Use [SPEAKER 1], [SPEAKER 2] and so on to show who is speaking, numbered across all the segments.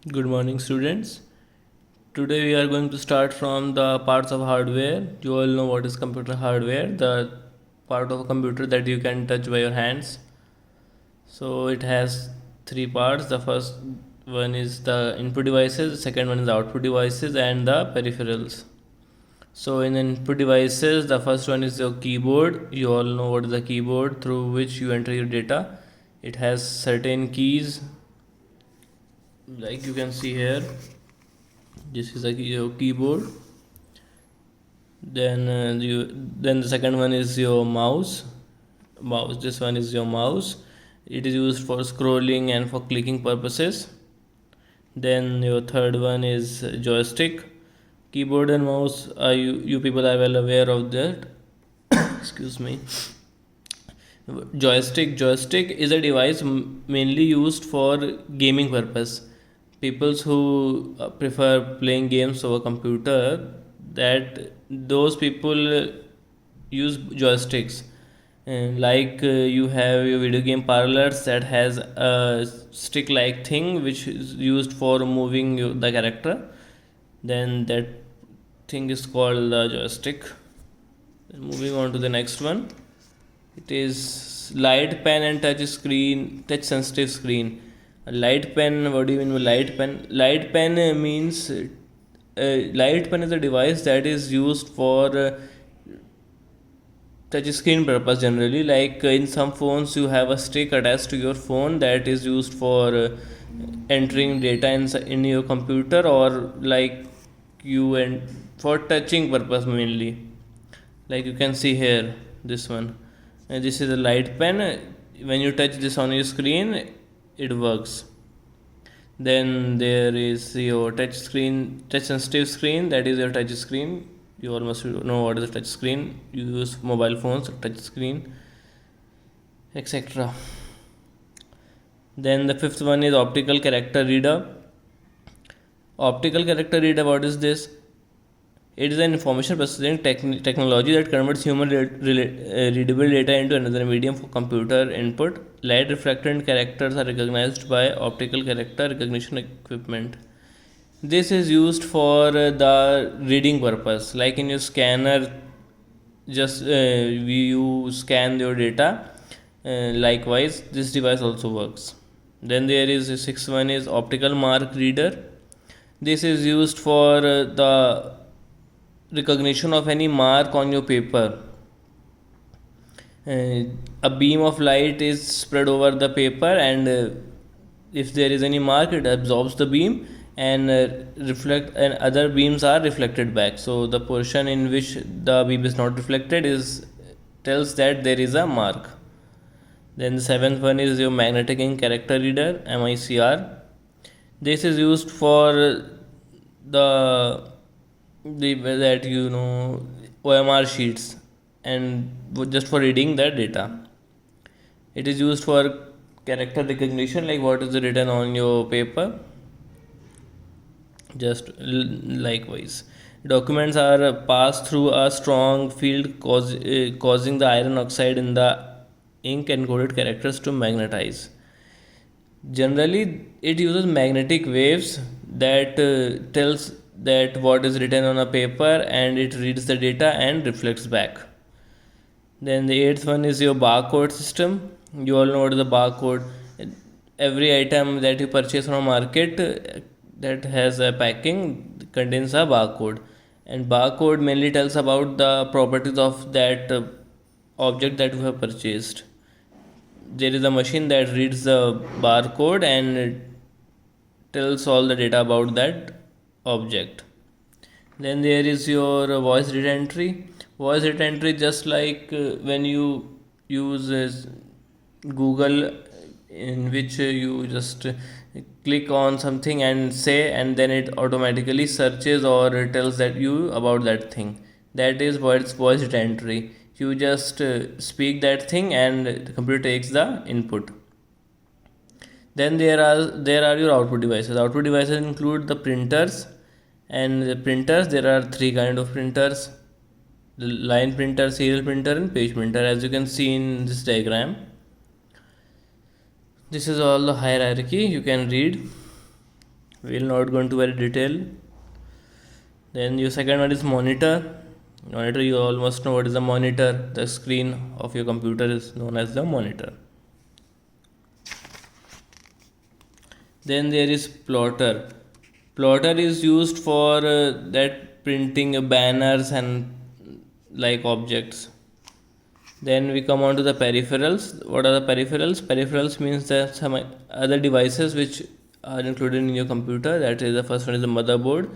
[SPEAKER 1] Good morning, students. Today we are going to start from the parts of hardware. You all know what is computer hardware, the part of a computer that you can touch by your hands. So it has three parts. The first one is the input devices, the second one is the output devices, and the peripherals. So in input devices, the first one is your keyboard. You all know what is the keyboard through which you enter your data. It has certain keys, like you can see here. This is your keyboard. Then the second one is your mouse. This one is your mouse. It is used for scrolling and for clicking purposes. Then your third one is joystick. Keyboard and mouse are you people are well aware of that. Excuse me. Joystick is a device mainly used for gaming purpose. People who prefer playing games over computer, that those people use joysticks. And you have your video game parlors that has a stick like thing which is used for moving the character. Then that thing is called the joystick. Then moving on to the next one, it is light pen and touch sensitive screen. A light pen, what do you mean by light pen? Light pen means light pen is a device that is used for touch screen purpose generally. In some phones, you have a stick attached to your phone that is used for entering data in your computer, or like you and for touching purpose mainly. Like you can see here, this one. And this is a light pen. When you touch this on your screen, it works. Then there is your touch sensitive screen, that is your touch screen. You all must know what is a touch screen. You use mobile phones, touch screen, etc. Then the fifth one is optical character reader. Optical character reader, what is this? It is an information processing technology that converts human readable data into another medium for computer input. Light reflected characters are recognized by optical character recognition equipment. This is used for the reading purpose. Like in your scanner, just you scan your data. Likewise, this device also works. Then there is the sixth one is optical mark reader. This is used for the recognition of any mark on your paper. A beam of light is spread over the paper, and if there is any mark, it absorbs the beam and other beams are reflected back. So the portion in which the beam is not reflected is tells that there is a mark. Then the seventh one is your magnetic ink character reader, MICR. This is used for the that OMR sheets, and just for reading the data. It is used for character recognition, like what is written on your paper. Likewise, documents are passed through a strong field causing the iron oxide in the ink encoded characters to magnetize. Generally, it uses magnetic waves that tells that what is written on a paper, and it reads the data and reflects back. Then the eighth one is your barcode system. You all know what is the barcode. Every item that you purchase from a market that has a packing contains a barcode, and barcode mainly tells about the properties of that object that you have purchased. There is a machine that reads the barcode and it tells all the data about that object. Then there is your voice data entry. Voice data entry, just like when you use Google, in which you just click on something and say, and then it automatically searches or tells that you about that thing. That is voice data entry. You just speak that thing and the computer takes the input. Then there are your output devices. Output devices include the printers, and the printers, there are three kind of printers: the line printer, serial printer, and page printer. As you can see in this diagram, this is all the hierarchy you can read. We will not go into very detail. Then your second one is monitor. Monitor, you all must know what is a monitor. The screen of your computer is known as the monitor. Then there is plotter. Plotter is used for that printing banners and like objects. Then we come on to the peripherals. What are the peripherals? Peripherals means that some other devices which are included in your computer. That is, the first one is the motherboard.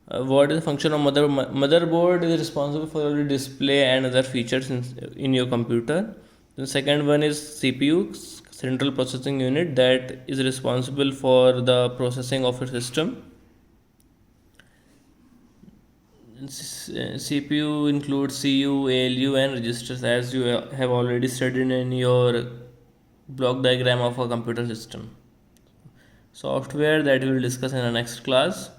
[SPEAKER 1] What is the function of motherboard? Is responsible for the display and other features in your computer. The second one is CPU, central processing unit, that is responsible for the processing of your system. CPU includes CU, ALU, and registers, as you have already studied in your block diagram of a computer system. Software, that we will discuss in the next class.